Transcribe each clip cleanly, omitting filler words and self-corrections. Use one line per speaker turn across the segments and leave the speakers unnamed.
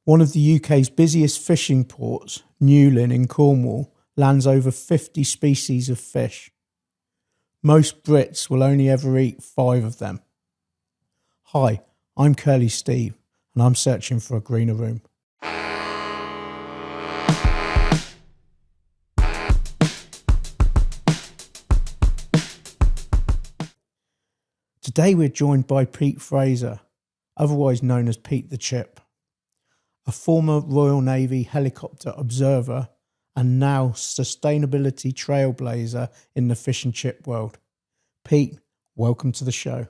One of the UK's busiest fishing ports, Newlyn in Cornwall, lands over 50 species of fish. Most Brits will only ever eat 5 of them. Hi, I'm Curly Steve, and I'm searching for a greener room. Today we're joined by Pete Fraser, otherwise known as Pete the Chip, a former Royal Navy helicopter observer and now sustainability trailblazer in the fish and chip world. Pete, welcome to the show.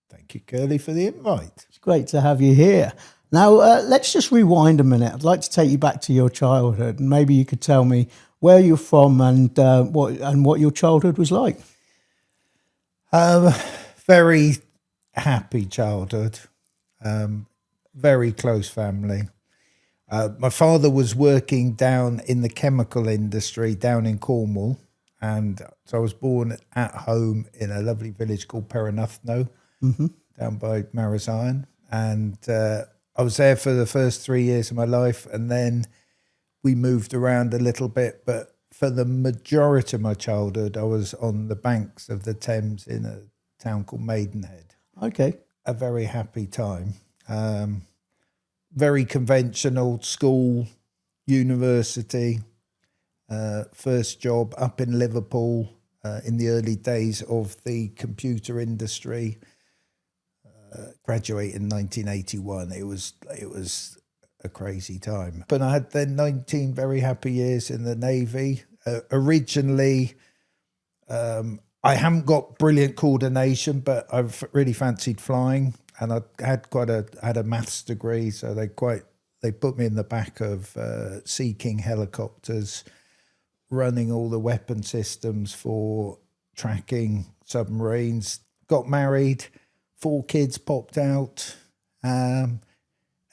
Thank you, Curly, for the invite.
It's great to have you here. Now, let's just rewind a minute. I'd like to take you back to your childhood, and maybe you could tell me where you're from and what your childhood was like.
Very happy childhood, very close family. My father was working down in the chemical industry down in Cornwall, and so I was born at home in a lovely village called Perranathno, down by Marisighan, and I was there for the first 3 years of my life, and then we moved around a little bit, but for the majority of my childhood, I was on the banks of the Thames in a town called Maidenhead.
Okay.
A very happy time. Very conventional school, university, first job up in Liverpool in the early days of the computer industry. Graduated in 1981. It was a crazy time. But I had then 19 very happy years in the Navy. Originally, I haven't got brilliant coordination, but I've really fancied flying, and I had a maths degree, so they put me in the back of Sea King helicopters, running all the weapon systems for tracking submarines. Got married, 4 kids popped out.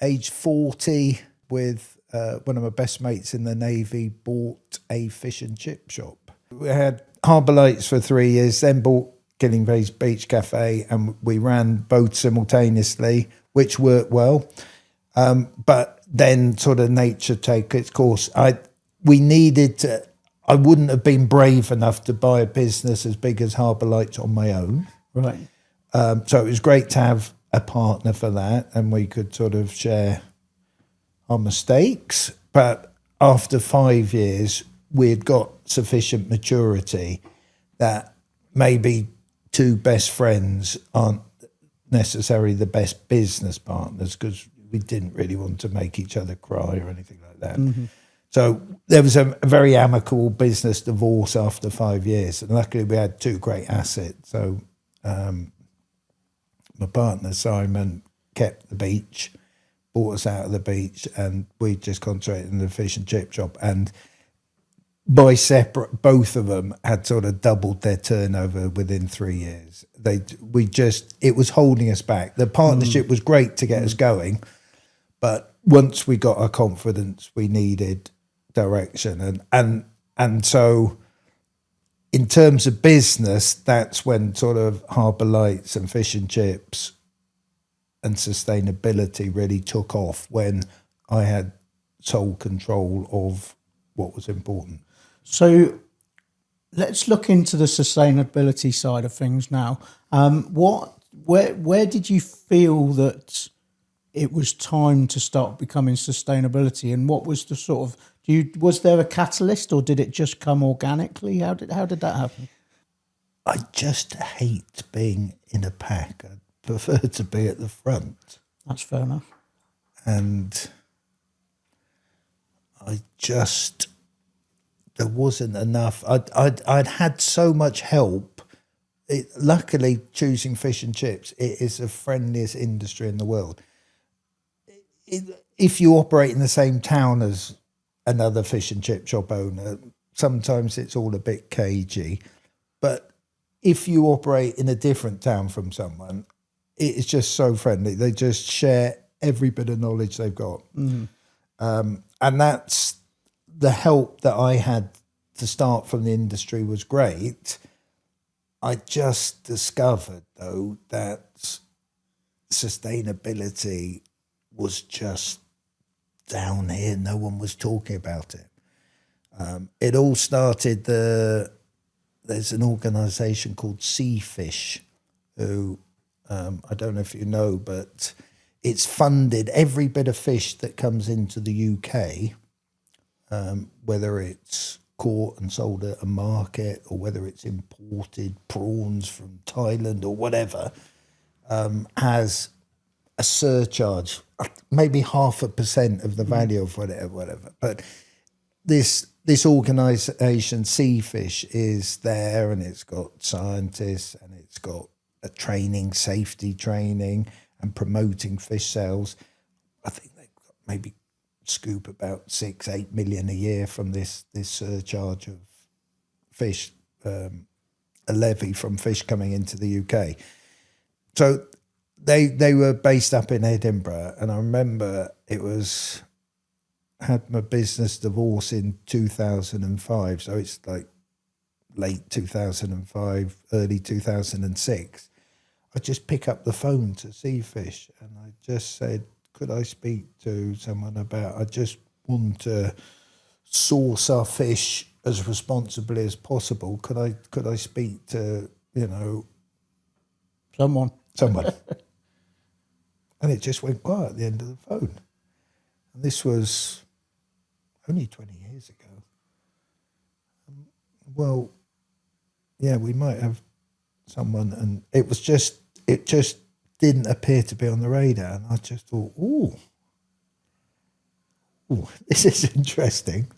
Age 40, with one of my best mates in the Navy, bought a fish and chip shop. We had Harbour Lights for 3 years, then bought Gilling Bay's Beach Cafe, and we ran both simultaneously, which worked well. But then sort of nature take its course. I wouldn't have been brave enough to buy a business as big as Harbour Lights on my own.
Right.
So it was great to have a partner for that, and we could sort of share our mistakes. But after 5 years, we had got sufficient maturity that maybe 2 best friends aren't necessarily the best business partners, because we didn't really want to make each other cry or anything like that. So there was a very amicable business divorce after 5 years, and luckily we had 2 great assets. So my partner Simon kept the beach, bought us out of the beach, and we just concentrated in the fish and chip shop. And by separate, both of them had sort of doubled their turnover within 3 years. It was holding us back. The partnership was great to get us going, but once we got our confidence, we needed direction. And so in terms of business, that's when sort of Harbour Lights and fish and chips and sustainability really took off, when I had sole control of what was important.
So let's look into the sustainability side of things now. Where did you feel that it was time to start becoming sustainability, and what was the sort of was there a catalyst, or did it just come organically? How did that happen?
I just hate being in a pack. I prefer to be at the front.
That's fair enough.
And there wasn't enough. I'd had so much help. Luckily, choosing fish and chips, it is the friendliest industry in the world. If you operate in the same town as another fish and chip shop owner, sometimes it's all a bit cagey. But if you operate in a different town from someone, it is just so friendly. They just share every bit of knowledge they've got. And that's the help that I had to start from the industry was great. I just discovered, though, that sustainability was just down here. No one was talking about it. It all started, there's an organisation called Seafish, who, I don't know if you know, but it's funded every bit of fish that comes into the UK, whether it's caught and sold at a market or whether it's imported prawns from Thailand or whatever, has a surcharge, maybe 0.5% of the value of whatever. But this organisation, Seafish, is there, and it's got scientists, and it's got a safety training, and promoting fish sales. I think they've got maybe scoop about 6-8 million a year from this surcharge of fish, a levy from fish coming into the UK. So they were based up in Edinburgh, and I remember had my business divorce in 2005, so it's like late 2005, early 2006. I just pick up the phone to Seafish, and I just said, could I speak to someone I just want to source our fish as responsibly as possible. Could I speak to,
someone?
And it just went quiet at the end of the phone. And this was only 20 years ago. Well, yeah, we might have someone, and it just didn't appear to be on the radar. And I just thought, ooh, this is interesting.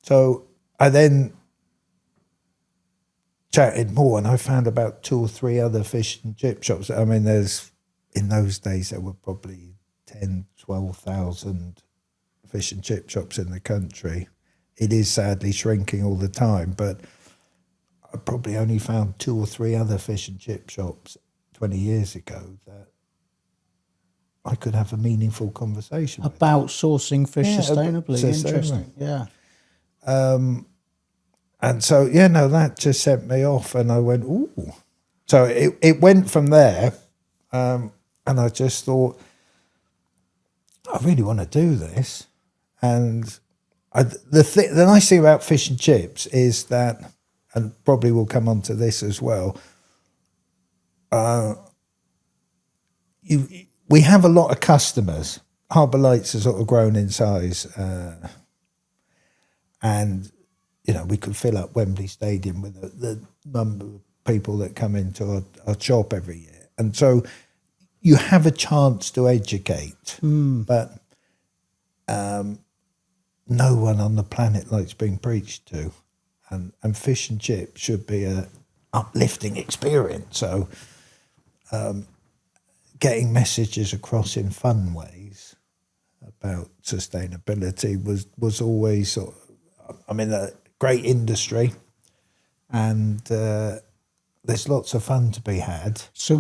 So I then chatted more, and I found about 2 or 3 other fish and chip shops. I mean, in those days, there were probably 10, 12,000 fish and chip shops in the country. It is sadly shrinking all the time, but I probably only found 2 or 3 other fish and chip shops 20 years ago that I could have a meaningful conversation
about sourcing fish sustainably.
Sustainably.
Interesting, yeah.
And so, that just sent me off, and I went, ooh. So it went from there, and I just thought, I really want to do this. And the nice thing about fish and chips is that, and probably we'll come on to this as well, we have a lot of customers. Harbour Lights has sort of grown in size, and we could fill up Wembley Stadium with the number of people that come into our shop every year. And so you have a chance to educate, but no one on the planet likes being preached to. And fish and chips should be a uplifting experience. So getting messages across in fun ways about sustainability was always sort of, a great industry, and there's lots of fun to be had. So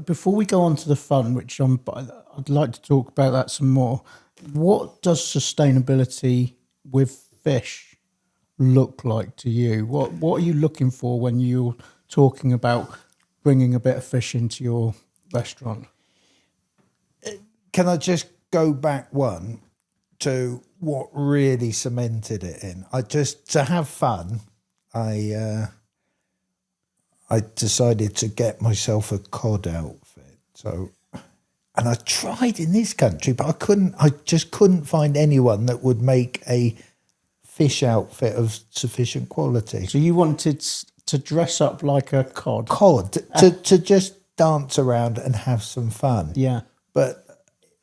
before we go on to the fun, which I'd like to talk about that some more, what does sustainability with fish look like to you? What are you looking for when you're talking about bringing a bit of fish into your restaurant?
Can I just go back one to what really cemented it in? To have fun, I decided to get myself a cod outfit. So, and I tried in this country, but I just couldn't find anyone that would make a fish outfit of sufficient quality.
So you wanted to dress up like a cod?
To just dance around and have some fun.
Yeah.
But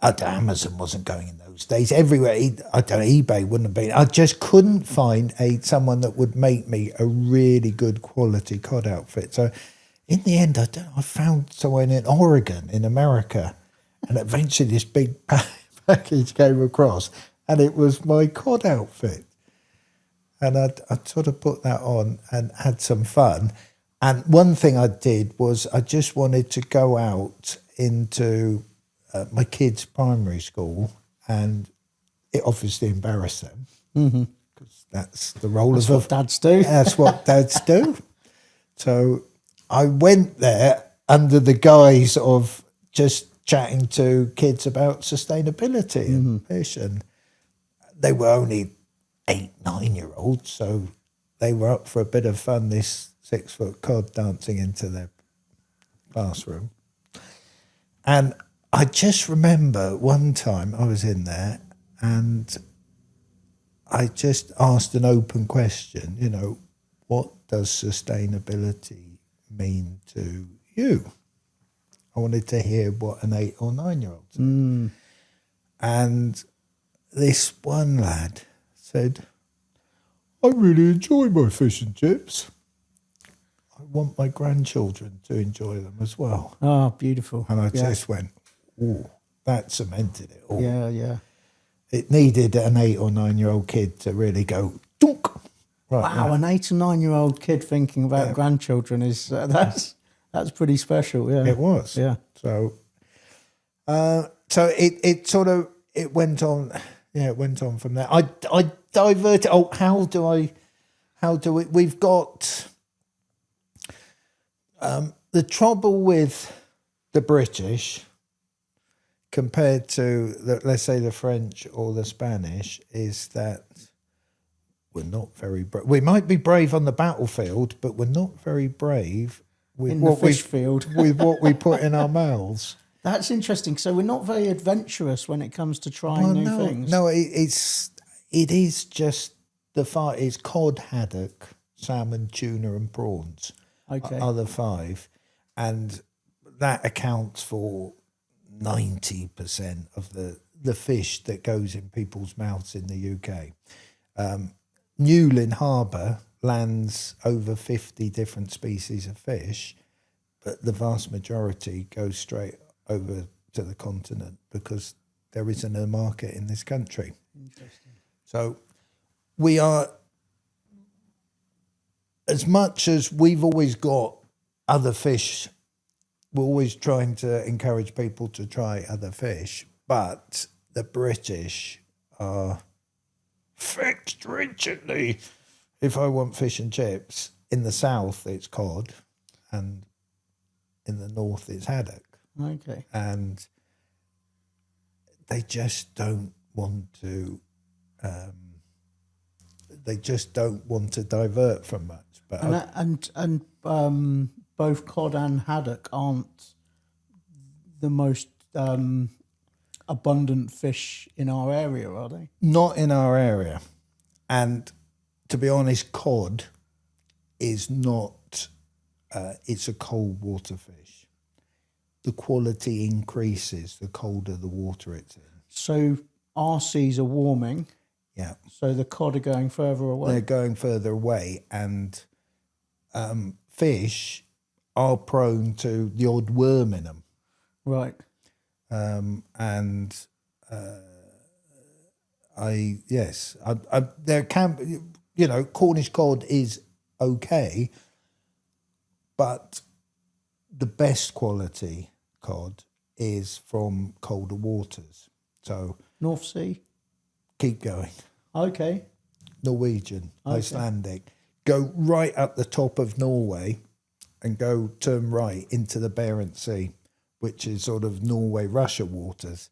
Amazon wasn't going in those days. Everywhere, eBay wouldn't have been. I just couldn't find someone that would make me a really good quality cod outfit. So in the end, I found someone in Oregon, in America, and eventually this big package came across, and it was my cod outfit. And I sort of put that on and had some fun. And one thing I did was I just wanted to go out into my kids' primary school, and it obviously embarrassed them, because that's the role of
what dads do.
That's what dads do. So I went there under the guise of just chatting to kids about sustainability and fish, and they were only 8, 9-year-olds, so they were up for a bit of fun. This 6-foot cod dancing into their classroom, and I just remember one time I was in there and I just asked an open question, what does sustainability mean to you? I wanted to hear what an 8 or 9-year-old said. And this one lad said, I really enjoy my fish and chips. I want my grandchildren to enjoy them as well.
Oh, beautiful.
And I just went, oh, that cemented it all.
Yeah.
It needed an 8 or 9-year-old kid to really go, dunk. Right,
Wow, an 8 or 9-year-old kid thinking about grandchildren is that's pretty special. Yeah,
it was.
Yeah.
So it sort of it went on. Yeah, it went on from there. I diverted. Oh, how do we? We've got the trouble with the British compared to let's say the French or the Spanish is that we're not very brave. We might be brave on the battlefield, but we're not very brave with
in the fish field
with what we put in our mouths.
That's interesting. So we're not very adventurous when it comes to trying new things.
No, it is just the five. It's cod, haddock, salmon, tuna, and prawns.
Okay.
Are the 5, and that accounts for 90% of the fish that goes in people's mouths in the UK. Newlyn Harbour lands over 50 different species of fish, but the vast majority goes straight over to the continent because there isn't a market in this country.
Interesting.
So we are, as much as we've always got other fish, we're always trying to encourage people to try other fish, but the British are fixed rigidly. If I want fish and chips, in the south it's cod, and in the north it's haddock.
Okay.
And they just don't want to. They just don't want to divert from much. But
both cod and haddock aren't the most abundant fish in our area, are they?
Not in our area. And to be honest, cod is not, it's a cold water fish. The quality increases the colder the water it's in.
So our seas are warming.
Yeah.
So the cod are going further away.
They're going further away, and fish are prone to the odd worm in them.
Right.
There can, Cornish cod is okay, but the best quality cod is from colder waters. So
North Sea.
keep going.
Okay.
Norwegian,
Okay.
Icelandic. Go right up the top of Norway and turn right into the Barents Sea, which is sort of Norway-Russia waters.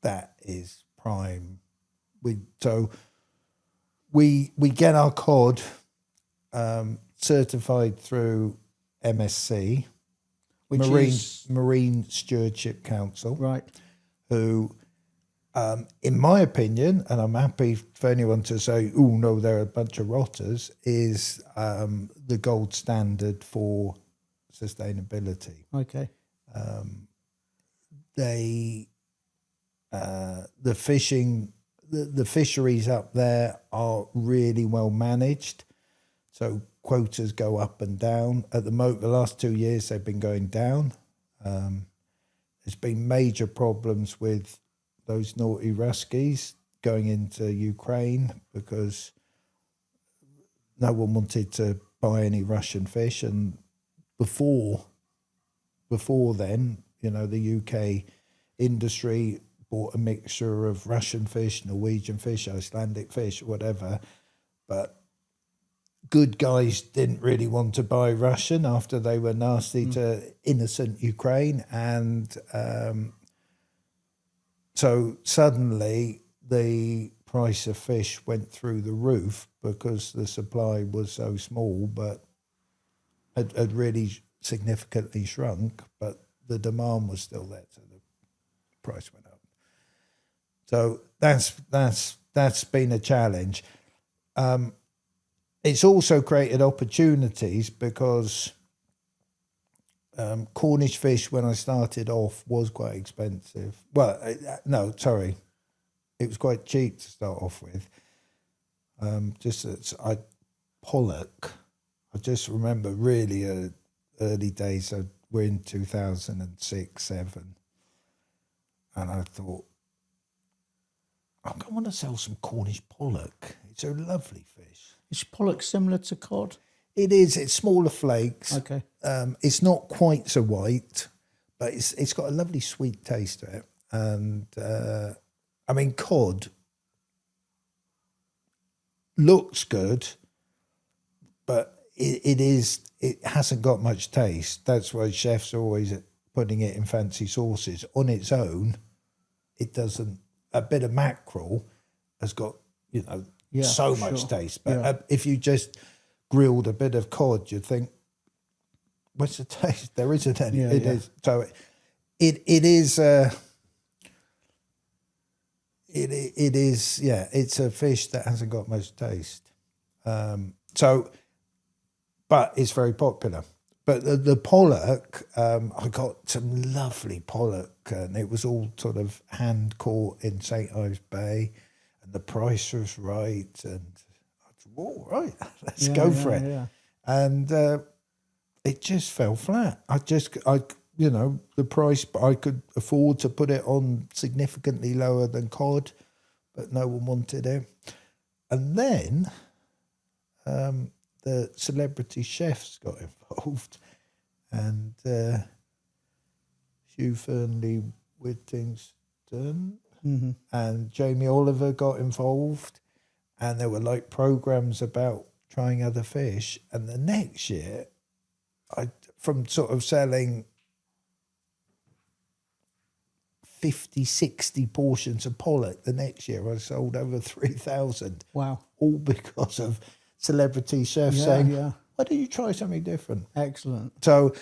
That is prime. We get our cod certified through MSC, Marine Stewardship Council,
right?
Who, in my opinion, and I'm happy for anyone to say, "Oh no, they're a bunch of rotters," is the gold standard for sustainability.
Okay.
The fisheries up there are really well managed, so quotas go up and down. At the moment, the last 2 years they've been going down. There's been major problems with those naughty Ruskies going into Ukraine because no one wanted to buy any Russian fish, and before then, the UK industry bought a mixture of Russian fish, Norwegian fish, Icelandic fish, whatever. But good guys didn't really want to buy Russian after they were nasty to innocent Ukraine. And so suddenly the price of fish went through the roof because the supply was so small, but had really significantly shrunk, but the demand was still there, so the price went up. So that's been a challenge. It's also created opportunities because Cornish fish, when I started off, was quite expensive. Well, no, sorry, it was quite cheap to start off with. Pollock. I just remember really early days. So we're in 2006, 7, and I thought, I want to sell some Cornish pollock. It's a lovely fish.
Is pollock similar to cod?
It is. It's smaller flakes.
Okay.
It's not quite so white, but it's got a lovely sweet taste to it. And I mean, cod looks good, but it hasn't got much taste. That's why chefs are always putting it in fancy sauces. On its own, it doesn't. A bit of mackerel has got, so much taste. But if you just grilled a bit of cod, you'd think, what's the taste? There isn't any. It is. So it is. It is. Yeah, it's a fish that hasn't got much taste. But it's very popular. But the pollock, I got some lovely pollock, and it was all sort of hand caught in St. Ives Bay, and the price was right, and I thought, all right, let's go for it. Yeah. And it just fell flat. The price, I could afford to put it on significantly lower than cod, but no one wanted it. And then the celebrity chefs got involved, and Hugh Fernley Whittington and Jamie Oliver got involved, and there were like programs about trying other fish. And the next year, from sort of selling 50, 60 portions of pollock, the next year I sold over 3,000.
Wow.
All because of celebrity chefs saying, why don't you try something different?
Excellent.
So,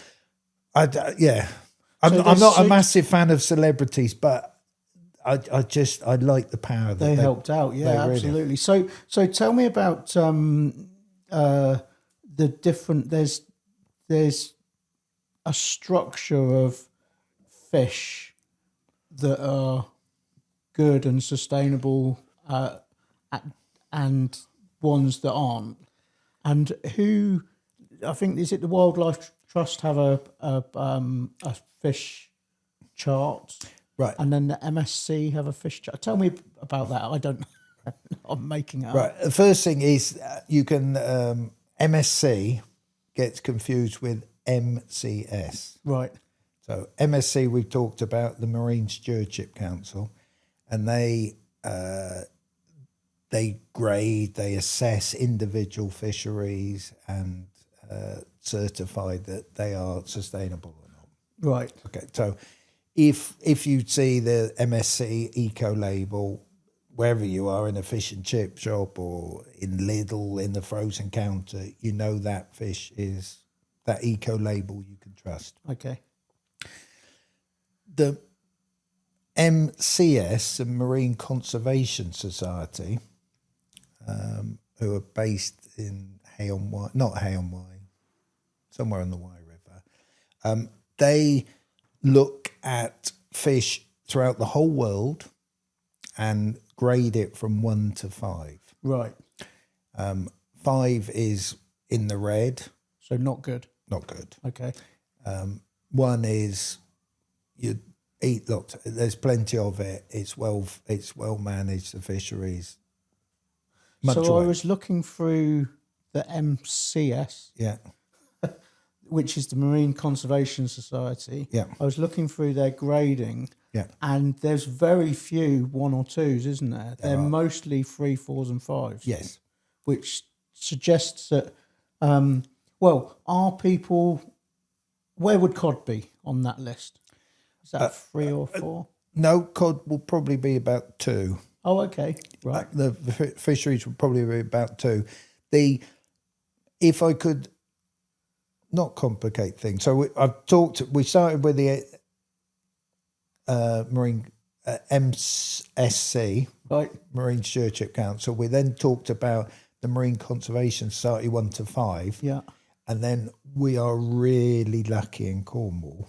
I'm not a massive fan of celebrities, but I like the power that
they helped out. Yeah, absolutely. Really. So tell me about the different. There's a structure of fish that are good and sustainable, and ones that aren't. And who, I think, is it the Wildlife Trust have a fish chart,
right?
And then the MSC have a fish chart. Tell me about that. I don't. I'm making it up.
Right. The first thing is you can MSC gets confused with MCS.
Right.
So MSC, we've talked about the Marine Stewardship Council, and they grade, they assess individual fisheries and certify that they are sustainable or not.
Right.
Okay. So if you see the MSC eco label wherever you are, in a fish and chip shop or in Lidl in the frozen counter, you know that fish is that eco label you can trust.
Okay.
The MCS, the Marine Conservation Society, who are based in not Hay-on-Wye, somewhere on the Wye River, they look at fish throughout the whole world and grade it from 1 to 5.
Right.
5 is in the red.
So not good.
Not good.
Okay.
1 is you eat lots. There's plenty of it. It's well managed. The fisheries.
So I was looking through the MCS.
Yeah.
Which is the Marine Conservation Society.
Yeah.
I was looking through their grading.
Yeah.
And there's very few 1 or 2s, isn't there? They're mostly 3, 4s and 5s.
Yes.
Which suggests that, are people, where would cod be on that list? Is that 3 or 4?
No, cod will probably be about 2.
Oh, okay, right.
The fisheries will probably be about 2. If I could not complicate things, so we started with the Marine MSC,
Right.
Marine Stewardship Council. We then talked about the Marine Conservation Society 1 to 5.
Yeah.
And then we are really lucky in Cornwall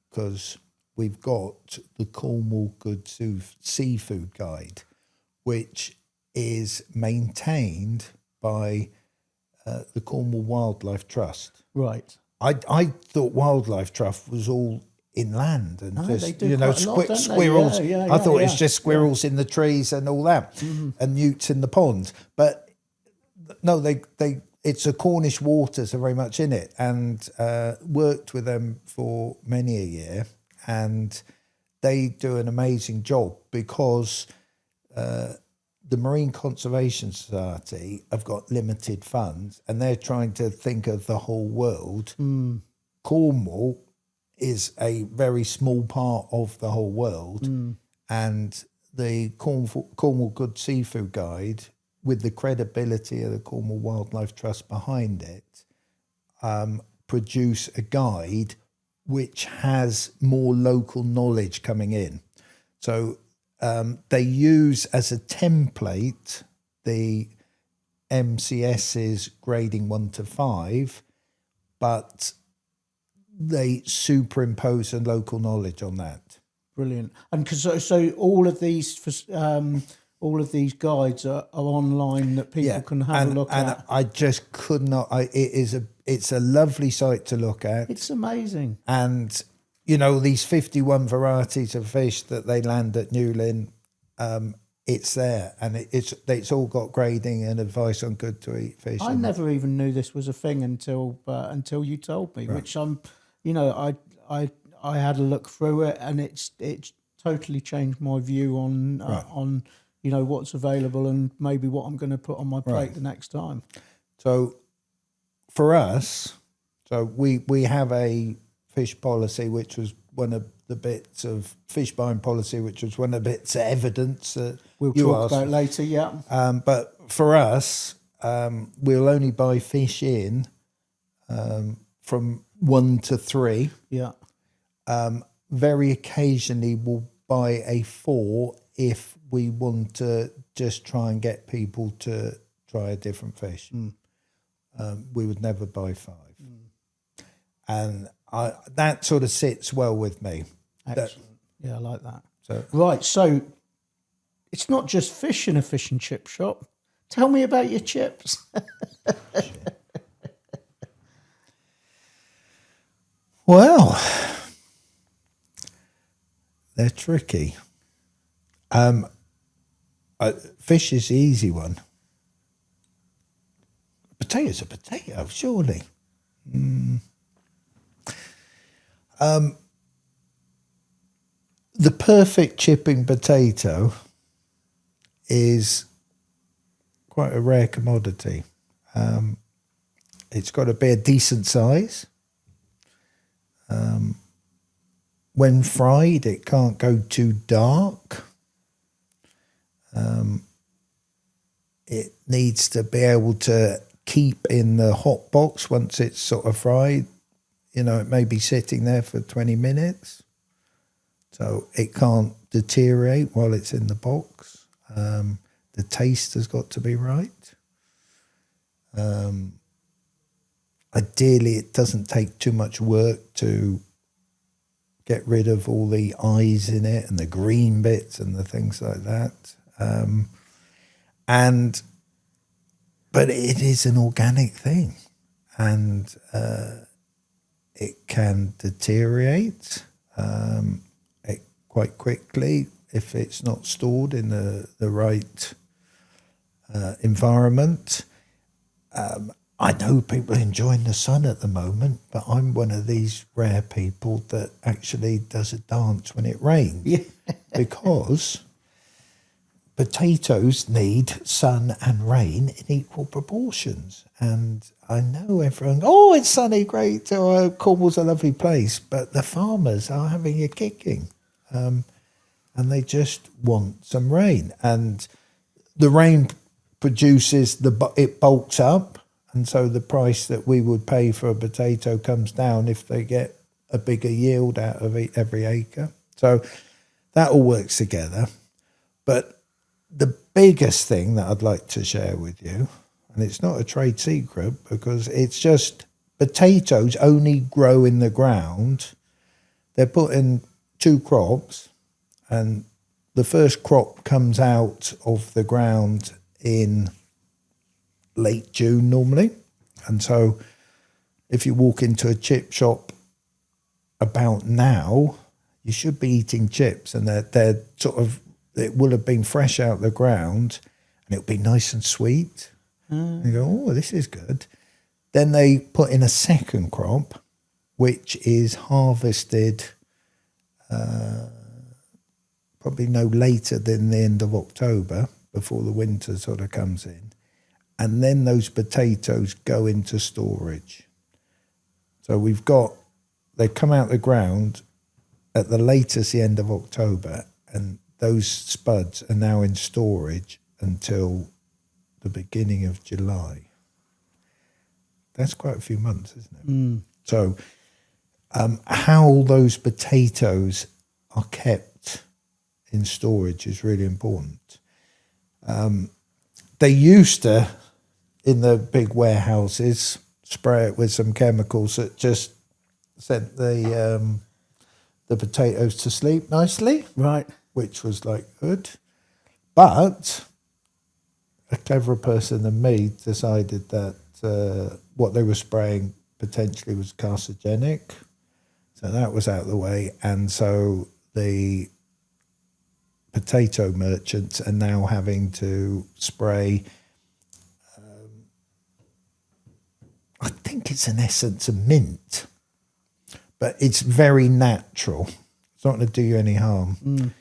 because we've got the Cornwall Good Seafood Guide, which is maintained by the Cornwall Wildlife Trust.
Right.
I thought Wildlife Trust was all inland and
they
just
do quite a lot, don't they?
squirrels.
Yeah,
I thought
yeah.
it's just squirrels in the trees and all that, and newts in the pond. But no, it's the Cornish waters are very much in it, and worked with them for many a year, and they do an amazing job because the Marine Conservation Society have got limited funds, and they're trying to think of the whole world. Cornwall is a very small part of the whole world, and the Cornwall Good Seafood Guide, with the credibility of the Cornwall Wildlife Trust behind it, produce a guide which has more local knowledge coming in. So they use as a template the MCS's grading 1 to 5, but they superimpose a local knowledge on that.
Brilliant. And so all of these guides are online that people can have a look
and
at.
I just could not. It's a lovely site to look at.
It's amazing.
And these 51 varieties of fish that they land at Newlyn, it's there, and it's all got grading and advice on good to eat fish.
I never even knew this was a thing until you told me, which I had a look through it, and it's totally changed my view on what's available and maybe what I'm going to put on my plate the next time.
So for us, we have a fish policy, which was one of the bits of fish buying policy, which was one of the bits of evidence that
we'll talk about later. Yeah.
But for us, we'll only buy fish in from 1 to 3.
Yeah.
Very occasionally we'll buy a 4 if we want to just try and get people to try a different fish. We would never buy 5. And that sort of sits well with me.
Excellent. I like that.
So
right, so it's not just fish in a fish and chip shop. Tell me about your chips.
Well, they're tricky. Fish is the easy one. Potato's a potato, surely. The perfect chipping potato is quite a rare commodity. It's got to be a decent size. When fried, it can't go too dark. It needs to be able to keep in the hot box once it's sort of fried. It may be sitting there for 20 minutes. So it can't deteriorate while it's in the box. The taste has got to be right. Ideally, it doesn't take too much work to get rid of all the eyes in it and the green bits and the things like that. But it is an organic thing, and it can deteriorate quite quickly if it's not stored in the right environment. I know people are enjoying the sun at the moment, but I'm one of these rare people that actually does a dance when it rains.
Yeah.
Because potatoes need sun and rain in equal proportions. And I know everyone, oh, it's sunny, great, Cornwall's a lovely place, but the farmers are having a kicking. And they just want some rain. And the rain produces, it bulks up, and so the price that we would pay for a potato comes down if they get a bigger yield out of every acre. So that all works together. But the biggest thing that I'd like to share with you, and it's not a trade secret because it's just potatoes only grow in the ground. They're put in 2 crops, and the first crop comes out of the ground in late June normally. And so if you walk into a chip shop about now, you should be eating chips, and they're sort of, it will have been fresh out the ground and it'll be nice and sweet. And you go, oh, this is good. Then they put in a second crop, which is harvested probably no later than the end of October, before the winter sort of comes in. And then those potatoes go into storage. So they come out the ground at the latest the end of October, and those spuds are now in storage until the beginning of July. That's quite a few months, isn't it? So how those potatoes are kept in storage is really important. They used to, in the big warehouses, spray it with some chemicals that just sent the potatoes to sleep nicely.
Right.
Which was like good. But a cleverer person than me decided that what they were spraying potentially was carcinogenic. So that was out of the way. And so the potato merchants are now having to spray, I think it's an essence of mint, but it's very natural. It's not going to do you any harm.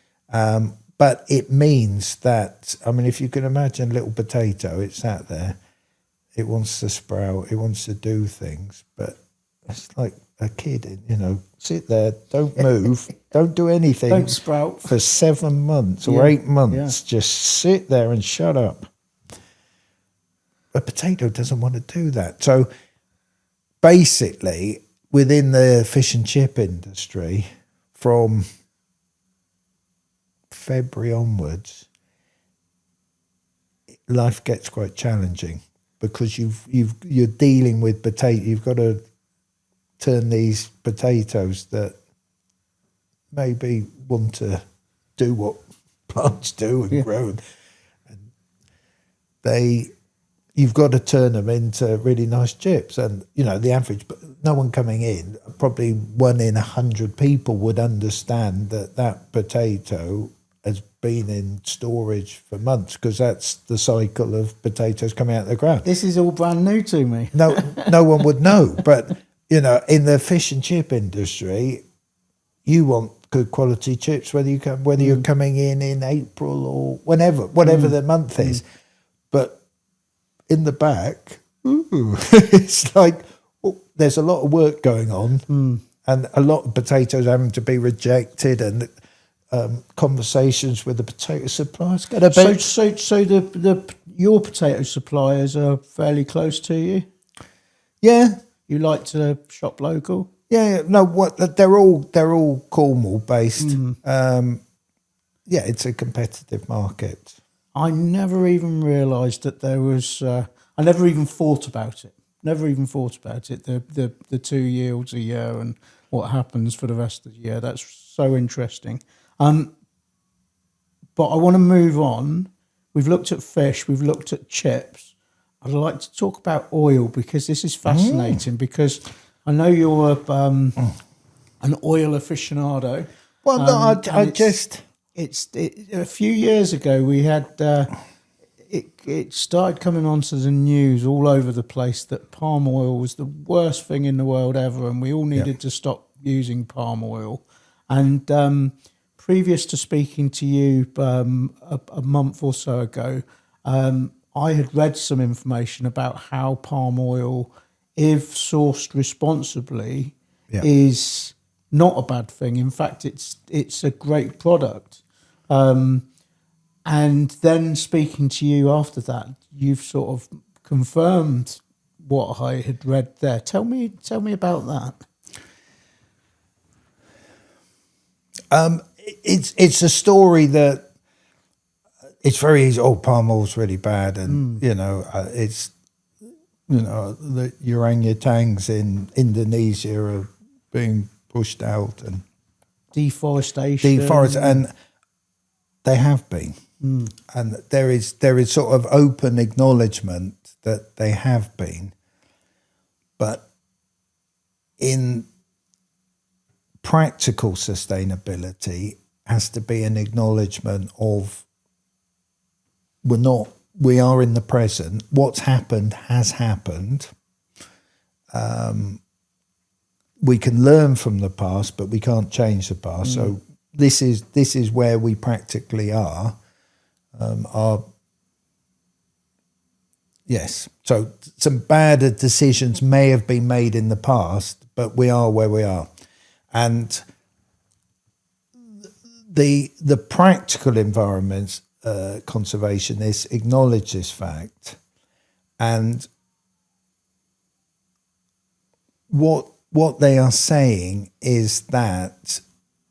But it means that, I mean, if you can imagine a little potato, it's sat there, it wants to sprout, it wants to do things, but it's like a kid, sit there, don't move, don't do anything.
Don't sprout.
For 7 months or 8 months, just sit there and shut up. A potato doesn't want to do that. So basically, within the fish and chip industry, from February onwards, life gets quite challenging because you're dealing with potato. You've got to turn these potatoes that maybe want to do what plants do and grow, and you've got to turn them into really nice chips. And the average, no one coming in, probably 1 in 100 people would understand that potato has been in storage for months, because that's the cycle of potatoes coming out of the ground.
This is all brand new to me.
No one would know. But, in the fish and chip industry, you want good quality chips, whether you're coming in April or whatever the month is. But in the back, it's like, there's a lot of work going on, and a lot of potatoes having to be rejected, and conversations with the potato suppliers.
So your potato suppliers are fairly close to you?
Yeah.
You like to shop local?
Yeah, no, they're all Cornwall based. It's a competitive market.
I never even realised that there was. I never even thought about it. The 2 yields a year and what happens for the rest of the year. That's so interesting. But I want to move on. We've looked at fish. We've looked at chips. I'd like to talk about oil, because this is fascinating. Because I know you're an oil aficionado.
Well, no,
a few years ago we had it started coming onto the news all over the place that palm oil was the worst thing in the world ever, and we all needed to stop using palm oil. And previous to speaking to you a month or so ago, I had read some information about how palm oil, if sourced responsibly,
Yeah.
is not a bad thing. In fact, it's a great product. And then speaking to you after that, you've sort of confirmed what I had read there. Tell me about that.
It's a story that it's very easy. Oh, palm oil's really bad, and it's the orangutans in Indonesia are being pushed out and
Deforestation.
and they have been, and there is sort of open acknowledgement that they have been, but in practical sustainability has to be an acknowledgement of we are in the present. What's happened has happened. We can learn from the past, but we can't change the past. So this is where we practically are. Yes. So some bad decisions may have been made in the past, but we are where we are. And the practical environment conservationists acknowledge this fact, and what they are saying is that,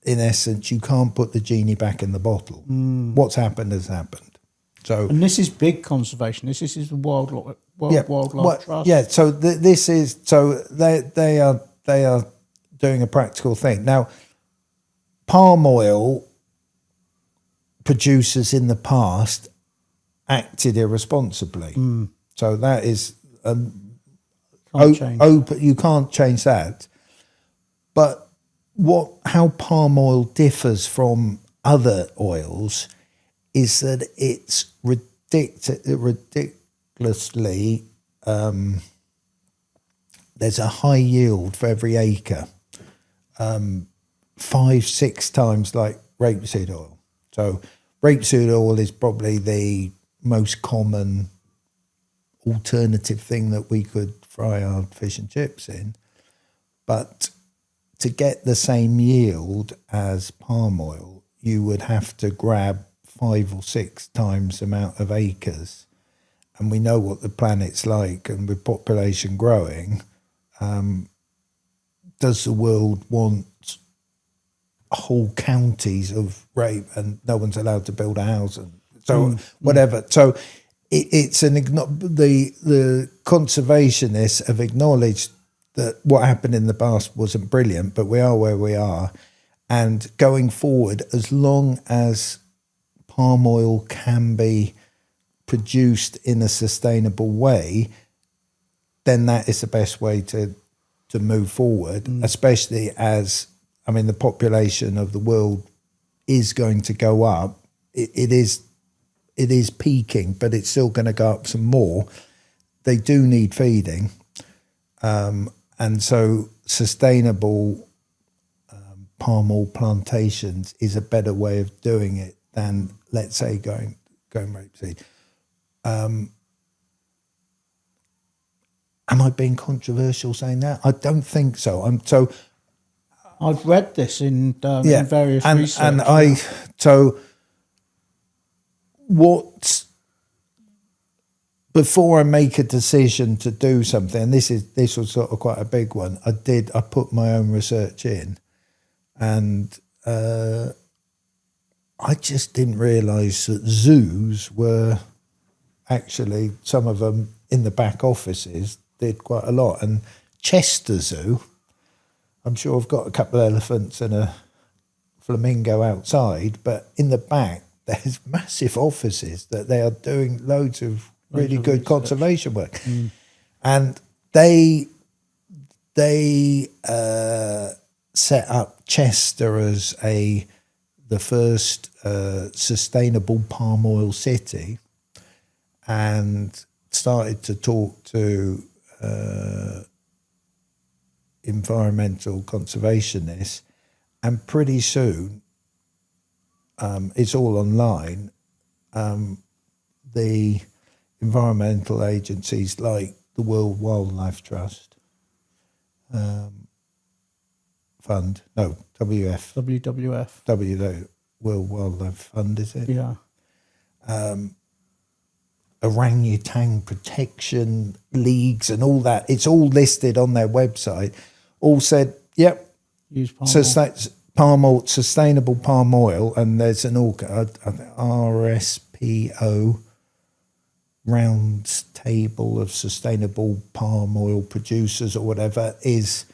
in essence, you can't put the genie back in the bottle. What's happened has happened. So,
and this is big conservation. This is the World Wildlife Trust.
Yeah. So this is they are doing a practical thing now. Palm oil producers in the past acted irresponsibly. So that is open. You can't change that. But how palm oil differs from other oils is that it's ridiculously there's a high yield for every acre, 5-6 times like rapeseed oil. So rapeseed oil is probably the most common alternative thing that we could fry our fish and chips in. But to get the same yield as palm oil, you would have to grab 5 or 6 times the amount of acres. And we know what the planet's like, and with population growing, does the world want whole counties of rape and no one's allowed to build a house? And so whatever. So it's the conservationists have acknowledged that what happened in the past wasn't brilliant, but we are where we are. And going forward, as long as palm oil can be produced in a sustainable way, then that is the best way to move forward, especially as, I mean, the population of the world is going to go up. It is peaking, but it's still going to go up some more. They do need feeding. And so sustainable palm oil plantations is a better way of doing it than, let's say, going rapeseed. Am I being controversial saying that? I don't think so.
I've read this in various research.
And before I make a decision to do something, and this was sort of quite a big one, I put my own research in, and I just didn't realise that zoos were actually, some of them in the back offices did quite a lot. And Chester Zoo, I'm sure I've got a couple of elephants and a flamingo outside, but in the back there's massive offices that they are doing loads of really good conservation work. And they set up Chester as the first sustainable palm oil city, and started to talk to environmental conservationists, and pretty soon it's all online. The environmental agencies like the World Wildlife Trust Fund, no,
WWF.
the World Wildlife Fund, is it?
Yeah.
Orangutan protection leagues and all that. It's all listed on their website. All said, yep,
Use palm oil.
sustainable palm oil, and there's an RSPO, round table of sustainable palm oil producers or whatever, is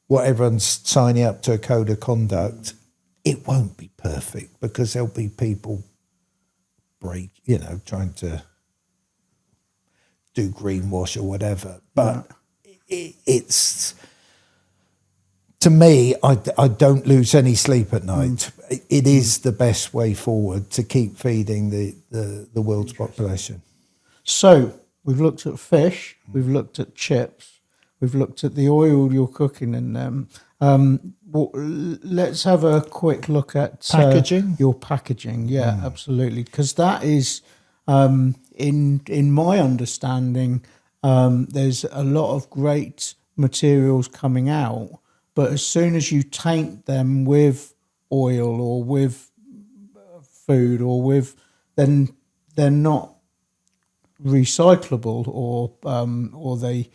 what everyone's signing up to a code of conduct. It won't be perfect because there'll be people trying to do greenwash or whatever. But it's, to me, I don't lose any sleep at night. It is the best way forward to keep feeding the world's population.
So we've looked at fish, we've looked at chips, we've looked at the oil you're cooking in them. Let's have a quick look at
Packaging?
Your packaging. Yeah, absolutely. Because that is, in my understanding, there's a lot of great materials coming out, but as soon as you taint them with oil or with food then they're not recyclable, or they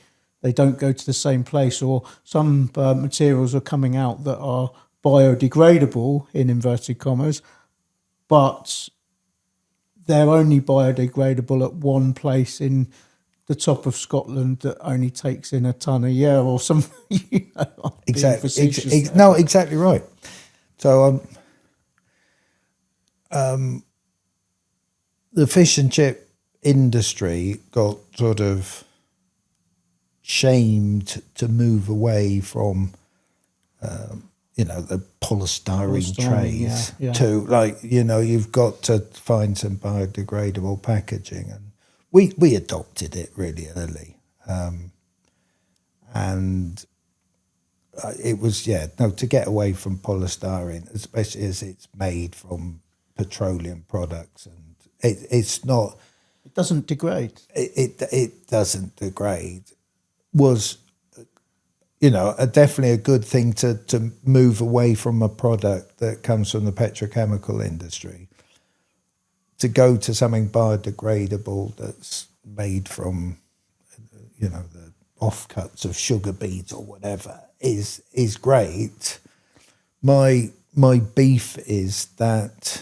don't go to the same place, or some materials are coming out that are biodegradable in inverted commas, but they're only biodegradable at one place in the top of Scotland that only takes in a ton a year or something.
Exactly. No, exactly right. So the fish and chip industry got sort of shamed to move away from the polystyrene trays to you've got to find some biodegradable packaging, and we adopted it really early, and it was to get away from polystyrene, especially as it's made from petroleum products, and it's not.
It doesn't degrade.
It doesn't degrade. Was definitely a good thing to move away from a product that comes from the petrochemical industry to go to something biodegradable that's made from the offcuts of sugar beets or whatever is great. My beef is that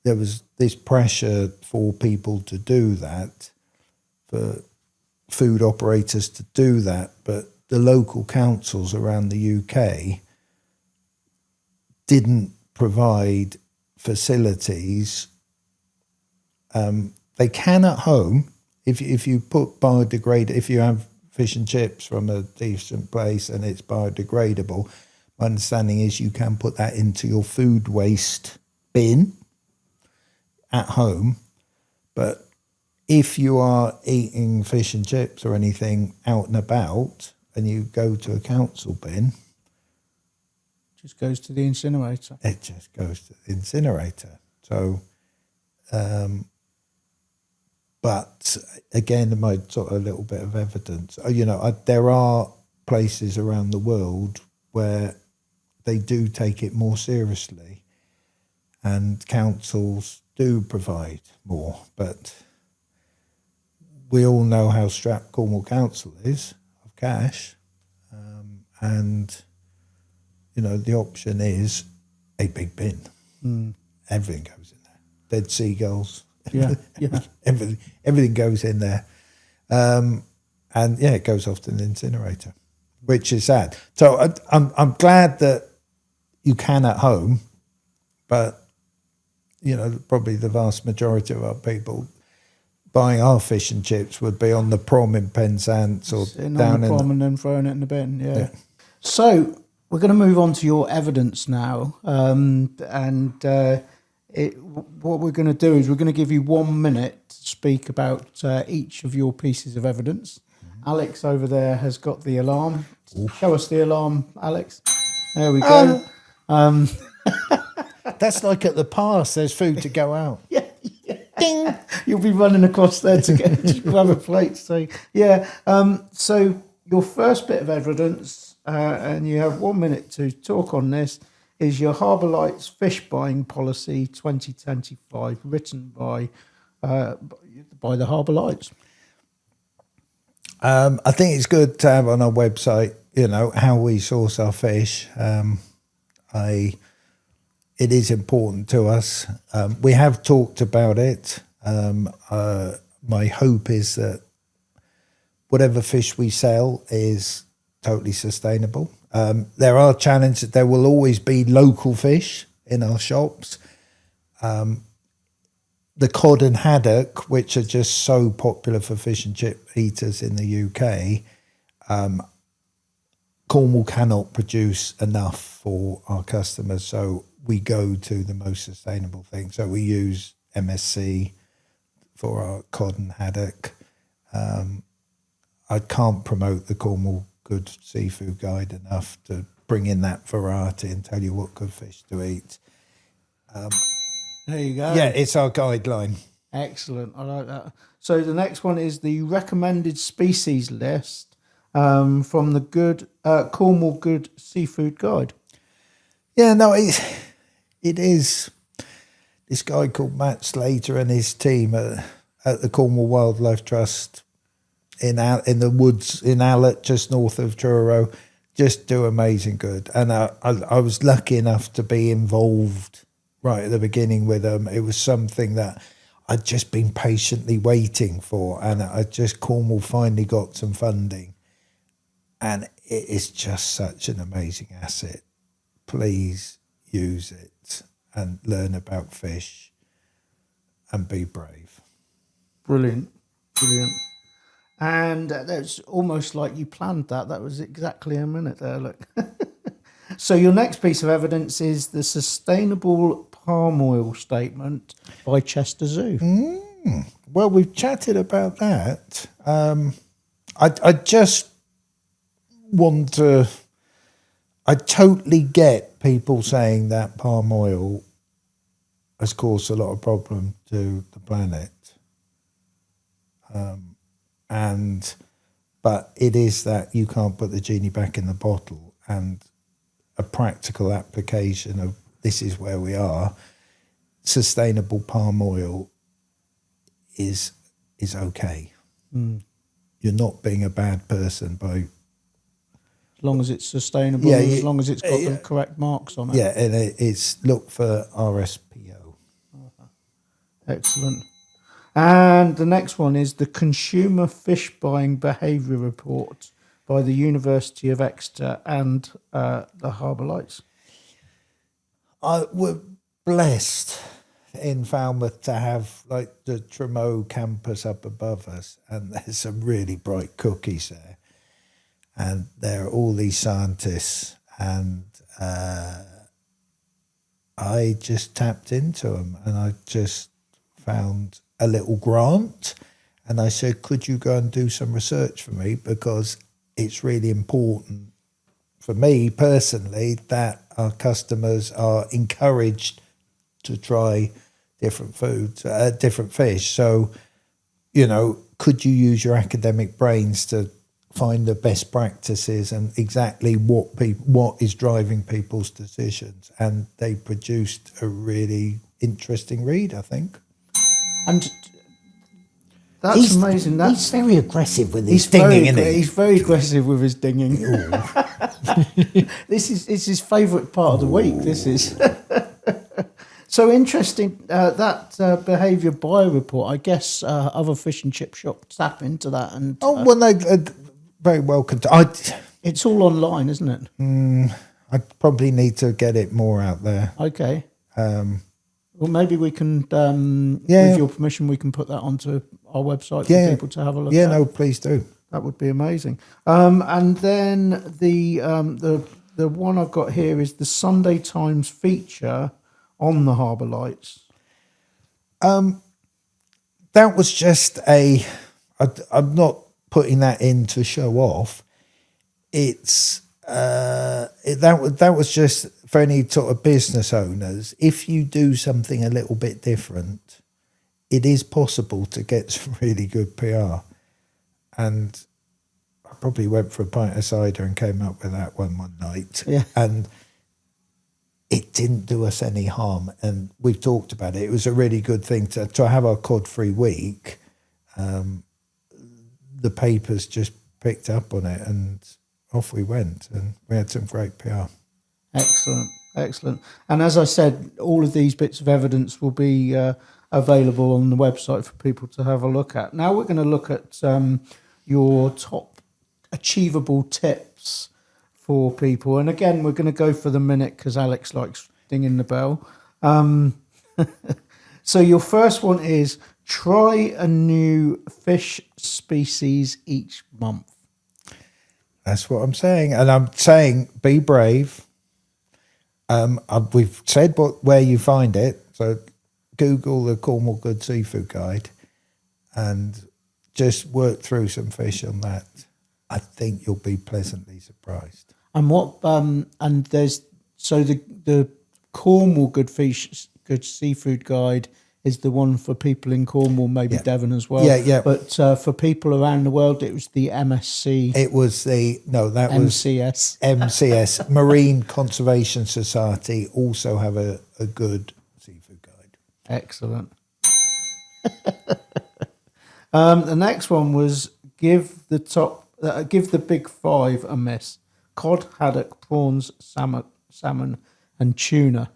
there was this pressure for people to do that, for food operators to do that, but the local councils around the UK didn't provide facilities. They can at home, if you put if you have fish and chips from a decent place and it's biodegradable, my understanding is you can put that into your food waste bin at home. But if you are eating fish and chips or anything out and about and you go to a council bin,
just goes to the incinerator.
It just goes to the incinerator. So, but again, my sort of little bit of evidence, there are places around the world where they do take it more seriously, and councils do provide more, but we all know how strapped Cornwall Council is of cash, and the option is a big bin. Everything goes in there. Dead seagulls. Everything goes in there, and it goes off to the incinerator, which is sad. So I'm glad that you can at home, but probably the vast majority of our people buying our fish and chips would be on the prom in Penzance or down in the
prom and then throwing it in the bin. Yeah. So we're going to move on to your evidence now, what we're going to do is we're going to give you 1 minute to speak about each of your pieces of evidence. Alex over there has got the alarm. Show us the alarm, Alex. There we go.
That's like at the pass. There's food to go out.
Yeah. Ding! You'll be running across there to get to grab a plate. So yeah. So your first bit of evidence, and you have 1 minute to talk on this, is your Harbour Lights fish buying policy 2025, written by the Harbour Lights.
I think it's good to have on our website, how we source our fish. It is important to us. We have talked about it. My hope is that whatever fish we sell is totally sustainable. There are challenges. There will always be local fish in our shops. The cod and haddock, which are just so popular for fish and chip eaters in the UK, Cornwall cannot produce enough for our customers, so we go to the most sustainable thing. So we use MSC for our cod and haddock. I can't promote the Cornwall Good Seafood Guide enough to bring in that variety and tell you what good fish to eat.
There you go.
Yeah, it's our guideline.
Excellent. I like that. So the next one is the recommended species list from the Cornwall Good Seafood Guide.
Yeah, no, it is. This guy called Matt Slater and his team at the Cornwall Wildlife Trust in the woods in Allet, just north of Truro, just do amazing good. And I was lucky enough to be involved right at the beginning with them. It was something that I'd just been patiently waiting for, and Cornwall finally got some funding, and it is just such an amazing asset. Please use it and learn about fish and be brave.
Brilliant. And that's almost like you planned that. That was exactly a minute there, look. So your next piece of evidence is the Sustainable Palm Oil Statement by Chester Zoo.
Well, we've chatted about that. I just want to... I totally get people saying that palm oil has caused a lot of problem to the planet. But it is that you can't put the genie back in the bottle, and a practical application of this is where we are. Sustainable palm oil is okay. You're not being a bad person by...
As long as it's sustainable, as long as it's got the correct marks on it.
Yeah, and it's look for RSPO.
Excellent. And the next one is the Consumer Fish Buying Behaviour Report by the University of Exeter and the Harbour Lights.
We're blessed in Falmouth to have like the Tremo campus up above us, and there's some really bright cookies there. And there are all these scientists, and I just tapped into them, and I just found a little grant, and I said, could you go and do some research for me, because it's really important for me personally that our customers are encouraged to try different foods, different fish. So, could you use your academic brains to find the best practices and exactly what is driving people's decisions? And they produced a really interesting read, I think.
And that's amazing.
He's very aggressive with his dinging, isn't he?
He's very aggressive with his dinging. This is his favourite part of the week. This is so interesting. That behaviour buyer report. I guess other fish and chip shops tap into that. And
they very welcome.
It's all online, isn't it?
I probably need to get it more out there.
Okay. Well, maybe we can, with your permission, we can put that onto our website for people to have a look at.
Yeah, no, please do.
That would be amazing. And then the one I've got here is the Sunday Times feature on the Harbour Lights.
That was just I'm not putting that in to show off. It's that was just for any sort of business owners. If you do something a little bit different, it is possible to get some really good PR. And I probably went for a pint of cider and came up with that one night.
Yeah.
And it didn't do us any harm. And we've talked about it. It was a really good thing to have our cod-free week. The papers just picked up on it and off we went. And we had some great PR.
Excellent, excellent. And as I said, all of these bits of evidence will be available on the website for people to have a look at. Now we're going to look at your top achievable tips for people. And again, we're going to go for the minute because Alex likes dinging the bell. So your first one is try a new fish species each month.
That's what I'm saying. And I'm saying be brave. We've said where you find it. So Google the Cornwall Good Seafood Guide and just work through some fish on that. I think you'll be pleasantly surprised.
And what and there's so the Cornwall Good Seafood Guide is the one for people in Cornwall, maybe Devon as well.
Yeah.
But for people around the world, it was the MSC.
It was
MCS.
MCS. Marine Conservation Society also have a good seafood guide.
Excellent. The next one was give the big five a miss: cod, haddock, prawns, salmon, and tuna.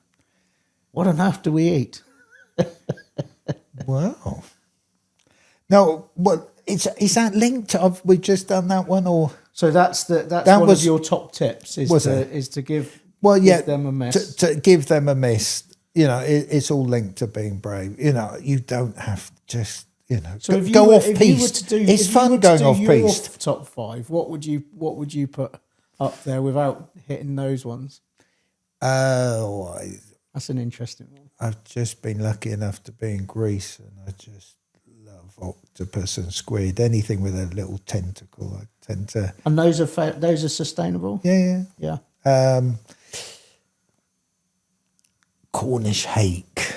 What on earth do we eat?
Wow. No, what is that linked to? We've just done that one, or
so that's one of your top tips is to give them a miss.
To give them a miss. You know, it's all linked to being brave. You know, you don't have to just
so
go off piste. It's fun going off piste.
Top five. What would you put up there without hitting those ones? That's an interesting one.
I've just been lucky enough to be in Greece, and I just love octopus and squid. Anything with a little tentacle, I tend to.
And those are sustainable.
Yeah. Cornish hake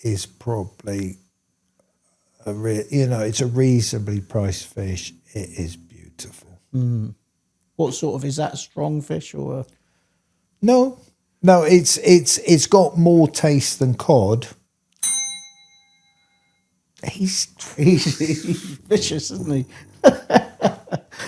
is probably it's a reasonably priced fish. It is beautiful.
Mm. What sort of is that? A strong fish or?
No, it's got more taste than cod. He's
vicious, isn't he?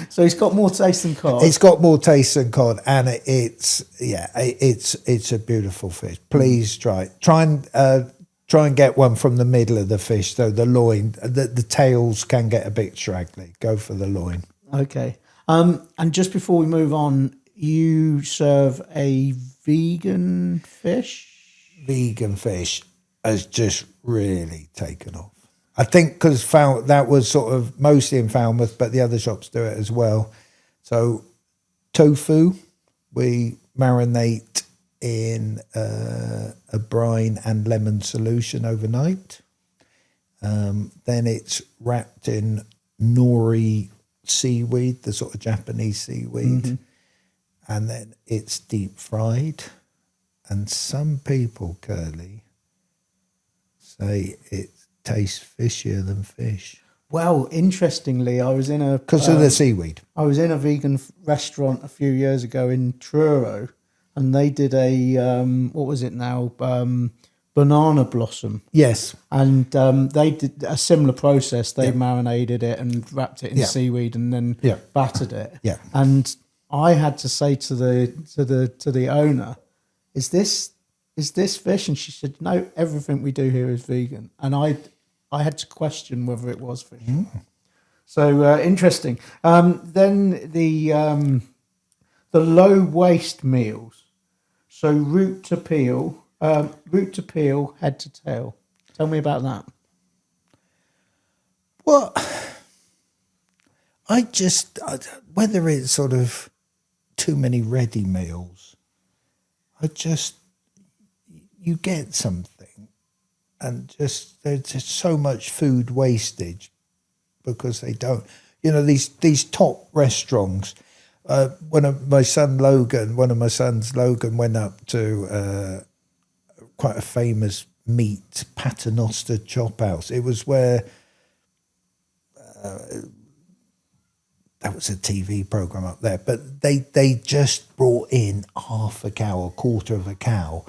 So he's got more taste than cod.
It's got more taste than cod, and it's a beautiful fish. Please try and get one from the middle of the fish, though the loin, the tails can get a bit straggly. Go for the loin.
Okay. And just before we move on, you serve a vegan fish?
Vegan fish has just really taken off. I think because that was sort of mostly in Falmouth, but the other shops do it as well. So tofu, we marinate in a brine and lemon solution overnight. Then it's wrapped in nori seaweed, the sort of Japanese seaweed. Mm-hmm. And then it's deep fried. And some people, Curly, say it tastes fishier than fish.
Well, interestingly, I was in a...
Because of the seaweed.
I was in a vegan restaurant a few years ago in Truro, and they did a, what was it now? Banana blossom.
Yes.
And they did a similar process. They marinated it and wrapped it in seaweed and then battered it.
Yeah.
And I had to say to the owner, is this fish? And she said, no, everything we do here is vegan. And I had to question whether it was fish. Mm. So interesting. Then the low waste meals. So root to peel, head to tail. Tell me about that.
Well, whether it's sort of too many ready meals, you get something, and there's just so much food wastage because they don't. These top restaurants, One of my sons, Logan, went up to quite a famous meat paternoster chop house. It was where that was a TV program up there, but they just brought in half a cow, a quarter of a cow,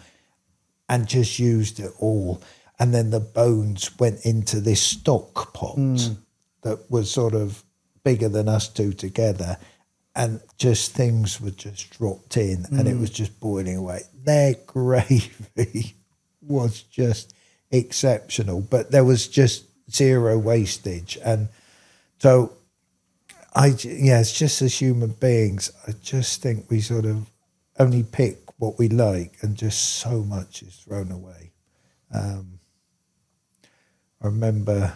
and just used it all. And then the bones went into this stock pot that was sort of bigger than us two together. And just things were just dropped in and it was just boiling away. Their gravy was just exceptional, but there was just zero wastage. And so it's just as human beings, I just think we sort of only pick what we like and just so much is thrown away. I remember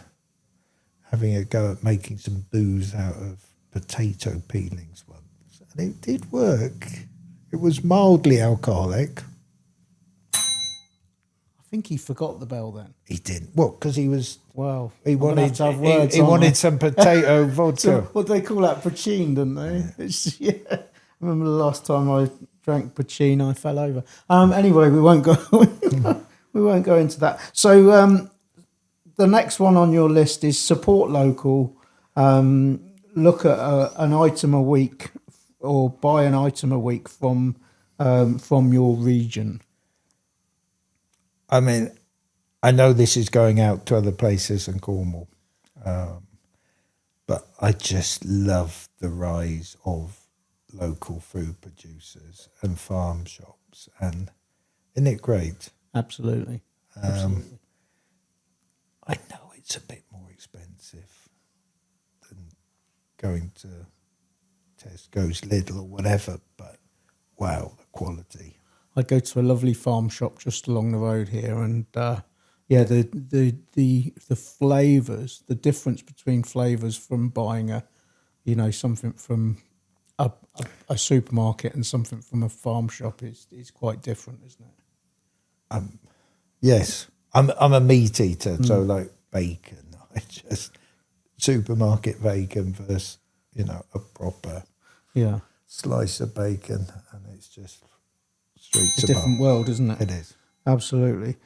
having a go at making some booze out of potato peelings once, and it did work. It was mildly alcoholic.
I think he forgot the bell then.
He didn't. What? Because he was.
Well,
He wanted.
to have words
He
on
wanted
it.
some potato vodka.
So, what do they call that? Pochine, didn't they? It's, yeah. I remember the last time I drank pochine, I fell over. Anyway, we won't go. We won't go into that. So the next one on your list is support local. Look at an item a week, or buy an item a week from your region.
I mean, I know this is going out to other places in Cornwall, but I just love the rise of local food producers and farm shops, and isn't it great?
Absolutely. Absolutely.
I know it's a bit more expensive than going to Tesco's, Lidl or whatever, but wow, the quality.
I go to a lovely farm shop just along the road here, and the flavours, the difference between flavours from buying something from a supermarket and something from a farm shop is quite different, isn't it?
Yes, I'm a meat eater, so like bacon, I just supermarket bacon versus a proper slice of bacon, and it's just
It's a different world, isn't it?
It is.
Absolutely.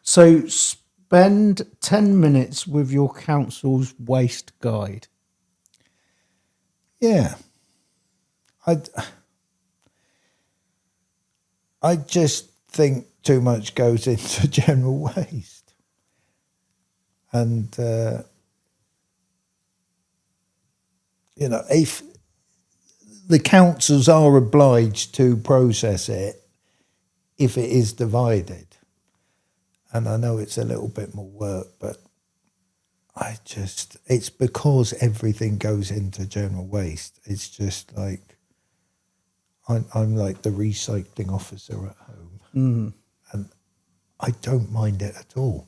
So spend 10 minutes with your council's waste guide.
Yeah. I just think too much goes into general waste. And, if the councils are obliged to process it if it is divided. And I know it's a little bit more work, but it's because everything goes into general waste. It's just like, I'm like the recycling officer at home. And I don't mind it at all.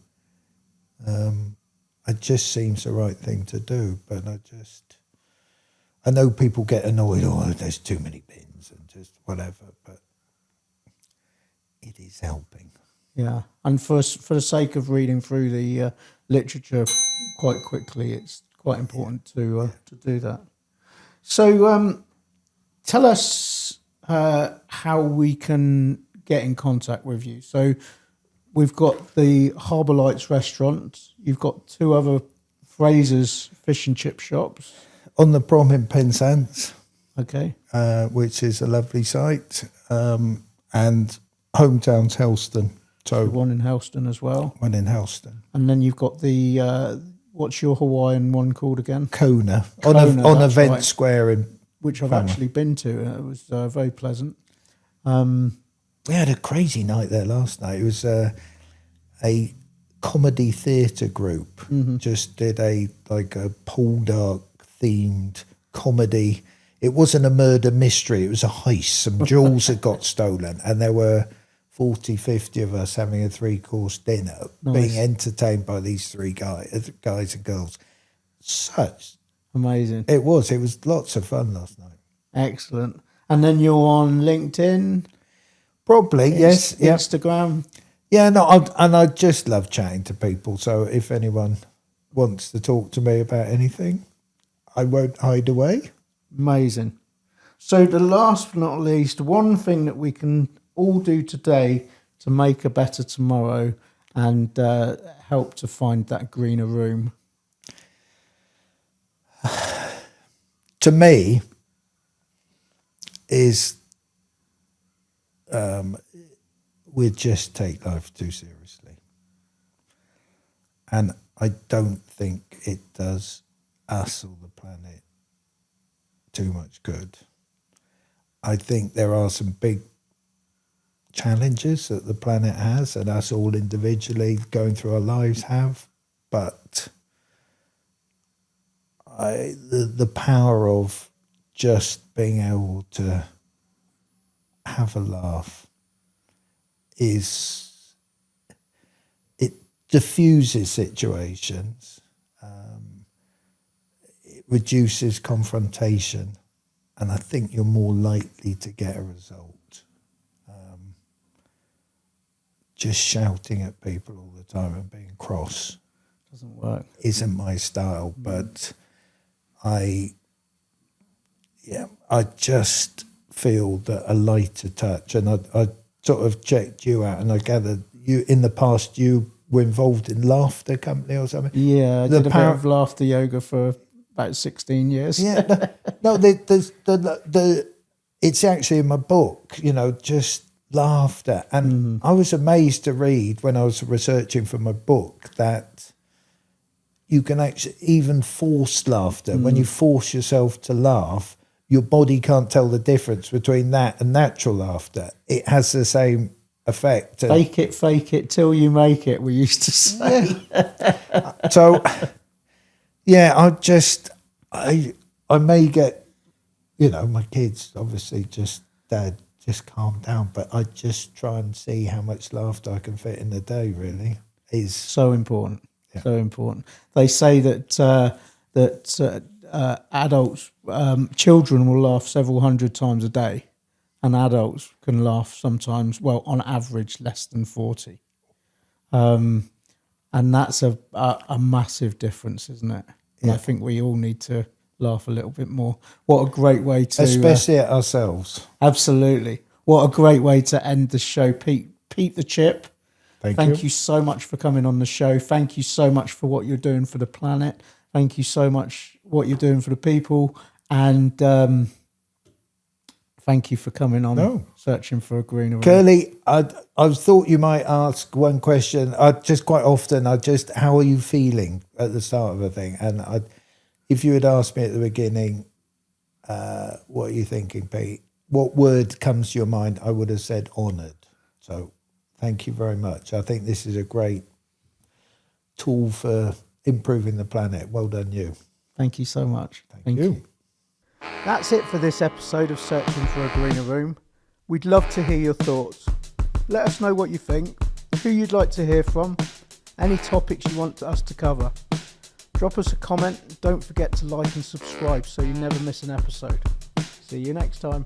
It just seems the right thing to do, but I know people get annoyed, there's too many bins and just whatever, but it is helping.
Yeah, and for the sake of reading through the literature quite quickly, it's quite important to do that. So tell us how we can get in contact with you. So we've got the Harbour Lights restaurant. You've got two other Fraser's fish and chip shops.
On the Prom in Penzance,
Okay.
which is a lovely site, and hometown's Helston. So
One in Helston as well.
one in Helston.
And then you've got the, what's your Hawaiian one called again?
Kona,
Kona,
on
that's
Event
right.
Square in
Which I've
Kona.
actually been to. And it was very pleasant.
We had a crazy night there last night. It was a comedy theatre group. Just did a Poldark themed comedy. It wasn't a murder mystery. It was a heist. Some jewels had got stolen, and there were 40, 50 of us having a 3-course dinner, being entertained by these three guys and girls.
Amazing.
It was lots of fun last night.
Excellent. And then you're on LinkedIn,
Probably, yes. Yeah.
Instagram.
Yeah, no, I just love chatting to people. So if anyone wants to talk to me about anything, I won't hide away.
Amazing. So the last but not least, one thing that we can all do today to make a better tomorrow and help to find that greener room.
To me, is we just take life too seriously. And I don't think it does us or the planet too much good. I think there are some big challenges that the planet has and us all individually going through our lives have, but the power of just being able to have a laugh it diffuses situations, it reduces confrontation, and I think you're more likely to get a result. Just shouting at people all the time and being cross
Doesn't work.
isn't my style, but I just feel that a lighter touch, and I sort of checked you out, and I gathered you in the past you were involved in Laughter Company or something.
Yeah, I did a bit of laughter yoga for about 16 years.
Yeah, no, it's actually in my book, just laughter. And I was amazed to read when I was researching for my book that you can actually even force laughter. When you force yourself to laugh, your body can't tell the difference between that and natural laughter. It has the same effect.
Fake it till you make it, we used to say.
Yeah. So, yeah, I may get, my kids obviously Dad, just calm down. But I just try and see how much laughter I can fit in a day, really. Is
so important.
Yeah.
So important. They say that adults, children will laugh several hundred times a day, and adults can laugh sometimes, well, on average, less than 40. And that's a massive difference, isn't it? And
Yeah.
I think we all need to laugh a little bit more. What a great way to...
especially at ourselves.
Absolutely. What a great way to end the show. Pete the Chip, Thank you so much for coming on the show. Thank you so much for what you're doing for the planet. Thank you so much what you're doing for the people. And thank you for coming on Searching for a Greener Room.
Curly, I thought you might ask one question. How are you feeling at the start of a thing? And if you had asked me at the beginning, what are you thinking, Pete? What word comes to your mind? I would have said honoured. So thank you very much. I think this is a great tool for improving the planet. Well done, you.
Thank you so much.
Thank you.
That's it for this episode of Searching for a Greener Room. We'd love to hear your thoughts. Let us know what you think, who you'd like to hear from, any topics you want us to cover. Drop us a comment. Don't forget to like and subscribe so you never miss an episode. See you next time.